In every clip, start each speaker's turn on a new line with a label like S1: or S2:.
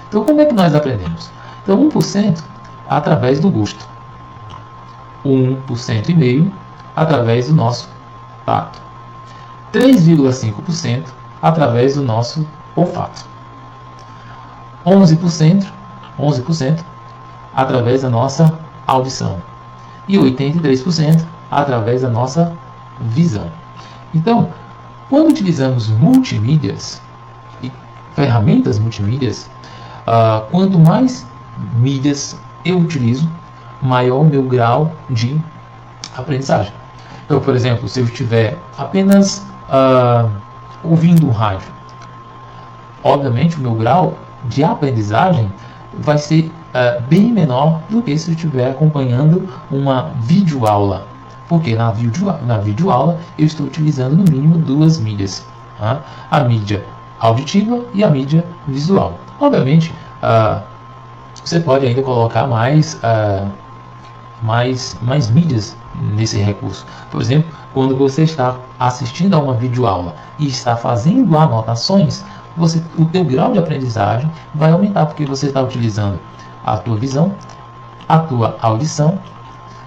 S1: Então, como é que nós aprendemos? Então, 1% através do gosto, 1,5% através do nosso tato, 3,5% através do nosso olfato, 11% através da nossa audição e 83% através da nossa visão. Então, quando utilizamos multimídias e ferramentas multimídias, quanto mais mídias eu utilizo, maior o meu grau de aprendizagem. Então, por exemplo, se eu estiver apenas ouvindo um rádio, obviamente o meu grau de aprendizagem vai ser bem menor do que se eu estiver acompanhando uma videoaula. Porque na videoaula eu estou utilizando no mínimo duas mídias, a mídia auditiva e a mídia visual. Obviamente, você pode ainda colocar mais mídias nesse recurso. Por exemplo, quando você está assistindo a uma videoaula e está fazendo anotações, o teu grau de aprendizagem vai aumentar, porque você está utilizando a tua visão, a tua audição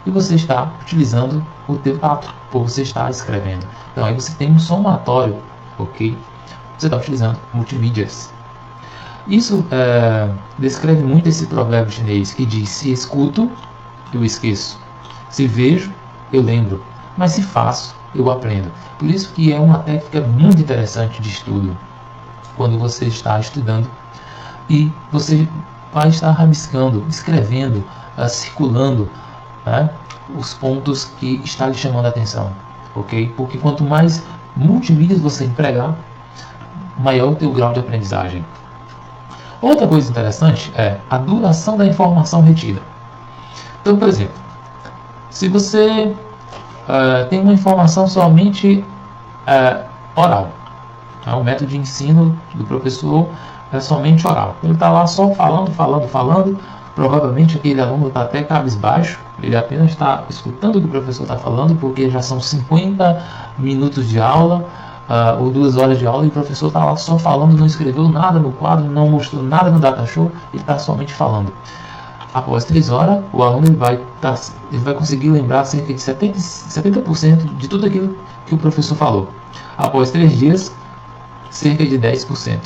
S1: e você está utilizando o teu tato, ou você está escrevendo. Então aí você tem um somatório, ok? Você está utilizando multimídias. Isso descreve muito esse provérbio chinês que diz: se escuto, eu esqueço. Se vejo, eu lembro. Mas se faço, eu aprendo. Por isso que é uma técnica muito interessante de estudo. Quando você está estudando e você vai estar rabiscando, escrevendo, circulando, os pontos que está lhe chamando a atenção, ok? Porque quanto mais multimídias você empregar, maior o teu grau de aprendizagem. Outra coisa interessante é a duração da informação retida. Então, por exemplo, se você tem uma informação somente oral, o método de ensino do professor é somente oral. Ele está lá só falando. Provavelmente aquele aluno está até cabisbaixo, ele apenas está escutando o que o professor está falando, porque já são 50 minutos de aula, ou 2 horas de aula, e o professor está lá só falando, não escreveu nada no quadro, não mostrou nada no data show, ele está somente falando. Após 3 horas, o aluno ele vai conseguir lembrar cerca de 70% de tudo aquilo que o professor falou. Após 3 dias, cerca de 10%.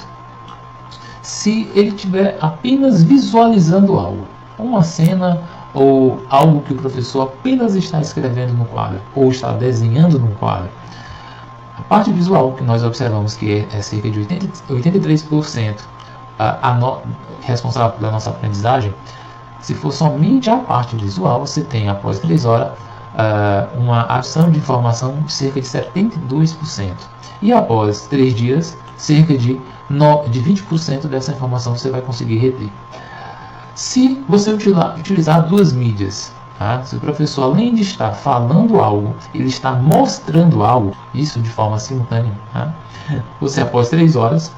S1: Se ele estiver apenas visualizando algo, uma cena ou algo que o professor apenas está escrevendo no quadro ou está desenhando no quadro, a parte visual que nós observamos que é cerca de 83% responsável pela nossa aprendizagem. Se for somente a parte visual, você tem após 3 horas uma adição de informação de cerca de 72%. E após 3 dias, cerca de 20% dessa informação você vai conseguir reter. Se você utilizar duas mídias, se o professor, além de estar falando algo, ele está mostrando algo, isso de forma simultânea, você após 3 horas,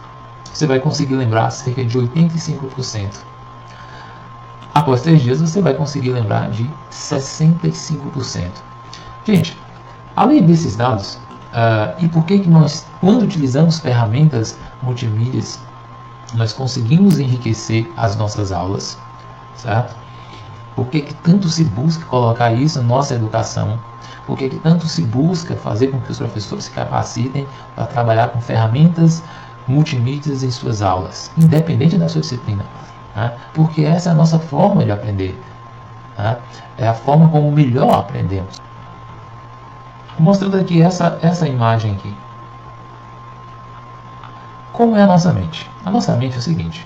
S1: você vai conseguir lembrar cerca de 85%. Após 3 dias, você vai conseguir lembrar de 65%. Gente, além desses dados, e por que nós, quando utilizamos ferramentas multimídias, nós conseguimos enriquecer as nossas aulas, certo? Por que tanto se busca colocar isso na nossa educação? Por que tanto se busca fazer com que os professores se capacitem para trabalhar com ferramentas multimídias em suas aulas, independente da sua disciplina? Porque essa é a nossa forma de aprender. É a forma como melhor aprendemos. Mostrando aqui essa imagem aqui. Como é a nossa mente? A nossa mente é o seguinte.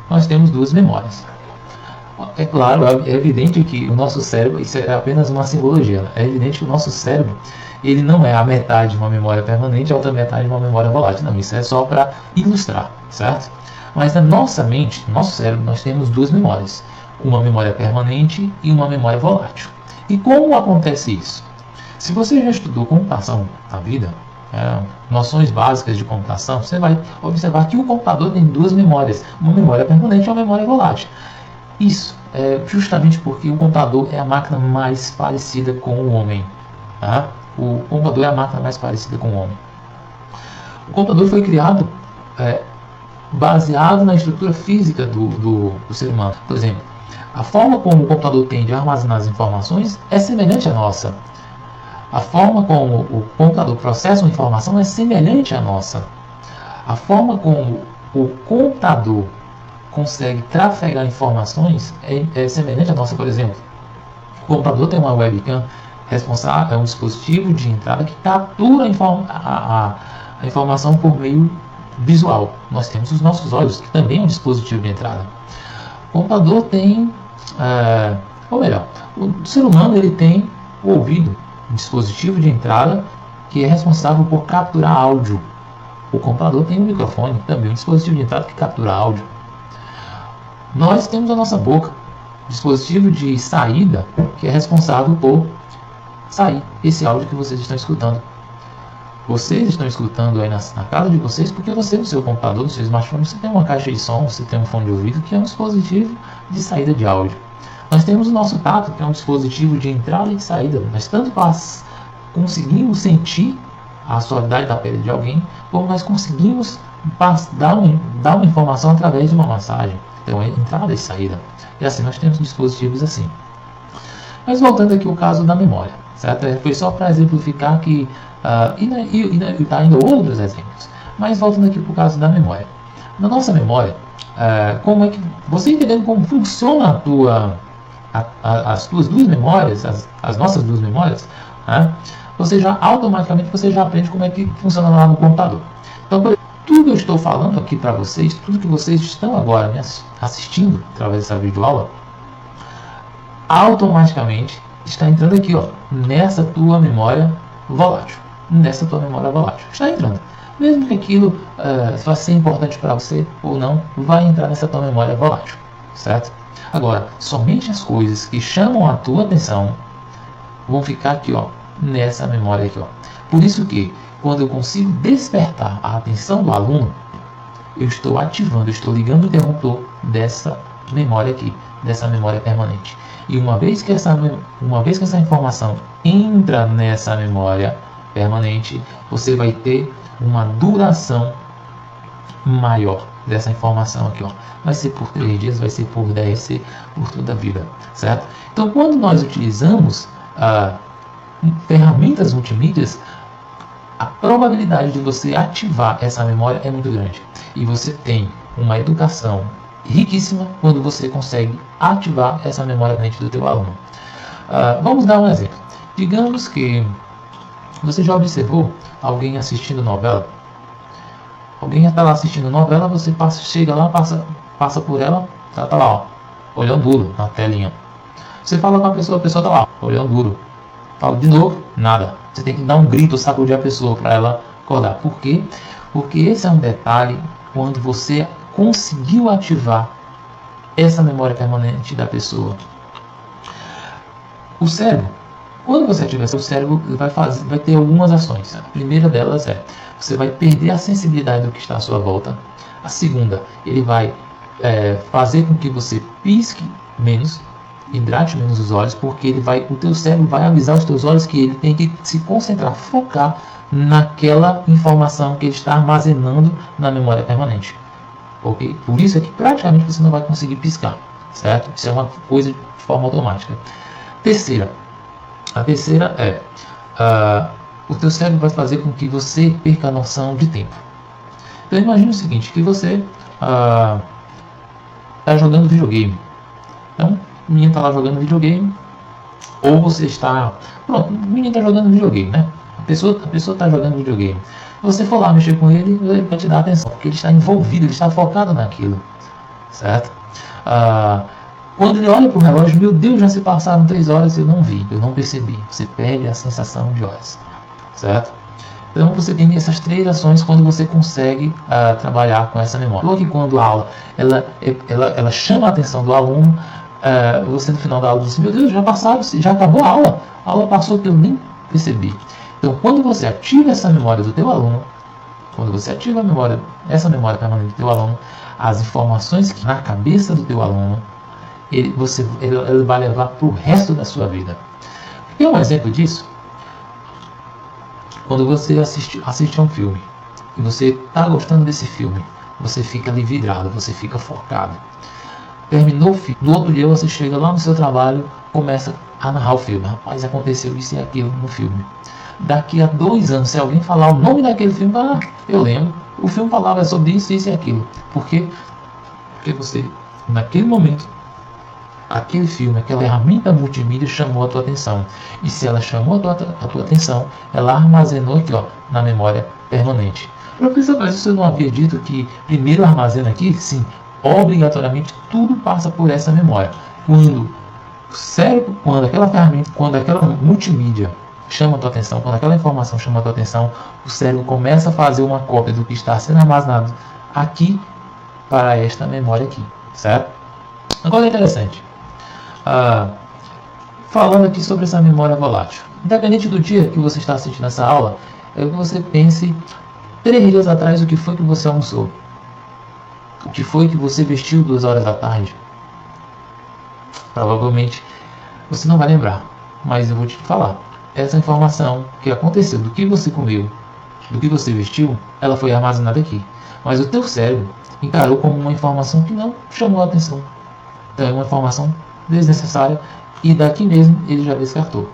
S1: Nós temos duas memórias. É claro, é evidente que o nosso cérebro, isso é apenas uma simbologia. É evidente que o nosso cérebro, ele não é a metade de uma memória permanente e a outra metade de uma memória volátil. Não, isso é só para ilustrar, certo? Mas na nossa mente, no nosso cérebro, nós temos duas memórias. Uma memória permanente e uma memória volátil. E como acontece isso? Se você já estudou computação na vida, noções básicas de computação, você vai observar que o computador tem duas memórias. Uma memória permanente e uma memória volátil. Isso é justamente porque o computador é a máquina mais parecida com o homem. O computador é a máquina mais parecida com o homem. O computador foi criado baseado na estrutura física do ser humano. Por exemplo, a forma como o computador tende a armazenar as informações é semelhante à nossa. A forma como o computador processa uma informação é semelhante à nossa. A forma como o computador consegue trafegar informações é semelhante à nossa. Por exemplo, o computador tem uma webcam responsável, é um dispositivo de entrada que captura a informação por meio visual. Nós temos os nossos olhos, que também é um dispositivo de entrada. O computador tem, ou melhor, o ser humano ele tem o ouvido, um dispositivo de entrada que é responsável por capturar áudio. O computador tem um microfone, também um dispositivo de entrada que captura áudio. Nós temos a nossa boca, dispositivo de saída, que é responsável por sair esse áudio que vocês estão escutando. Vocês estão escutando aí na casa de vocês porque você no seu computador, no seu smartphone, você tem uma caixa de som, você tem um fone de ouvido que é um dispositivo de saída de áudio. Nós temos o nosso tato, que é um dispositivo de entrada e de saída. Nós tanto conseguimos sentir a suavidade da pele de alguém, como nós conseguimos dar uma informação através de uma massagem. Então é entrada e saída. E assim nós temos dispositivos assim. Mas voltando aqui ao caso da memória, certo? Foi só para exemplificar que e está ainda outros exemplos. Mas voltando aqui para o caso da memória. Na nossa memória, como é que você entendendo como funciona as tuas duas memórias, as nossas duas memórias, né? Você já automaticamente aprende como é que funciona lá no computador. Então, tudo que eu estou falando aqui para vocês, tudo que vocês estão agora me assistindo através dessa videoaula, automaticamente está entrando aqui, ó, nessa tua memória volátil. Nessa tua memória volátil. Está entrando. Mesmo que aquilo vai ser importante para você ou não, vai entrar nessa tua memória volátil. Certo? Agora, somente as coisas que chamam a tua atenção vão ficar aqui, ó, nessa memória aqui, ó. Por isso que, quando eu consigo despertar a atenção do aluno, eu estou ativando, eu estou ligando o interruptor dessa memória aqui, dessa memória permanente. E uma vez que essa informação entra nessa memória permanente, você vai ter uma duração maior dessa informação aqui, ó. Vai ser por 3 dias, vai ser por 10, vai ser por toda a vida, certo? Então, quando nós utilizamos ferramentas multimídias, a probabilidade de você ativar essa memória é muito grande. E você tem uma educação riquíssima quando você consegue ativar essa memória mente do teu aluno. Vamos dar um exemplo. Digamos que você já observou alguém assistindo novela? Alguém está lá assistindo novela, você chega lá, passa por ela, ela está lá, ó, olhando duro na telinha. Você fala com a pessoa está lá, olhando duro. Fala de novo, nada. Você tem que dar um grito, sacudir a pessoa para ela acordar. Por quê? Porque esse é um detalhe quando você conseguiu ativar essa memória permanente da pessoa. O cérebro, quando você ativar o cérebro, vai ter algumas ações. A primeira delas é, você vai perder a sensibilidade do que está à sua volta. A segunda, ele vai fazer com que você pisque menos, hidrate menos os olhos, porque o teu cérebro vai avisar os teus olhos que ele tem que se concentrar, focar naquela informação que ele está armazenando na memória permanente. Ok? Por isso é que praticamente você não vai conseguir piscar, certo? Isso é uma coisa de forma automática. A terceira é o teu cérebro vai fazer com que você perca a noção de tempo. Então imagine o seguinte, que você está jogando videogame. Então, o menino está lá jogando videogame, ou você está... Pronto, o menino está jogando videogame, né? A pessoa está jogando videogame. Se você for lá mexer com ele, ele vai te dar atenção, porque ele está envolvido, ele está focado naquilo, certo? Quando ele olha para o relógio, meu Deus, já se passaram 3 horas e eu não vi, eu não percebi. Você perde a sensação de horas, certo? Então você tem essas 3 ações quando você consegue trabalhar com essa memória. Porque quando a aula ela chama a atenção do aluno, você no final da aula diz, meu Deus, já acabou a aula passou que eu nem percebi. Então quando você ativa essa memória do teu aluno, quando você ativa essa memória permanente do teu aluno, as informações que na cabeça do teu aluno, ele vai levar para o resto da sua vida. Quer um exemplo disso? Quando você assiste a um filme e você está gostando desse filme, você fica ali vidrado, você fica focado. Terminou o filme, no outro dia você chega lá no seu trabalho, começa a narrar o filme. Rapaz, aconteceu isso e aquilo no filme. Daqui a 2 anos, se alguém falar o nome daquele filme, eu lembro. O filme falava sobre isso, isso e aquilo. Por quê? Porque você, naquele momento, aquele filme, aquela ferramenta multimídia chamou a tua atenção. E se ela chamou a tua atenção, ela armazenou aqui, ó, na memória permanente. Professor, mas você não havia dito que primeiro armazena aqui? Sim, obrigatoriamente tudo passa por essa memória. Quando o cérebro, quando aquela ferramenta, quando aquela multimídia chama a tua atenção, quando aquela informação chama a tua atenção, o cérebro começa a fazer uma cópia do que está sendo armazenado aqui para esta memória aqui, certo? Agora é interessante. Falando aqui sobre essa memória volátil. Independente do dia que você está assistindo essa aula, é que você pense 3 dias atrás o que foi que você almoçou. O que foi que você vestiu 2 horas da tarde. Provavelmente você não vai lembrar, mas eu vou te falar. Essa informação que aconteceu, do que você comeu, do que você vestiu, ela foi armazenada aqui. Mas o teu cérebro encarou como uma informação que não chamou a atenção. Então é uma informação desnecessária e daqui mesmo ele já descartou.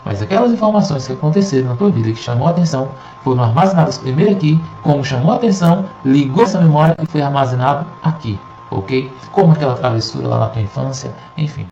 S1: Mas aquelas informações que aconteceram na tua vida que chamou a atenção foram armazenadas primeiro aqui, como chamou a atenção, ligou essa memória e foi armazenado aqui, ok? Como aquela travessura lá na tua infância, enfim.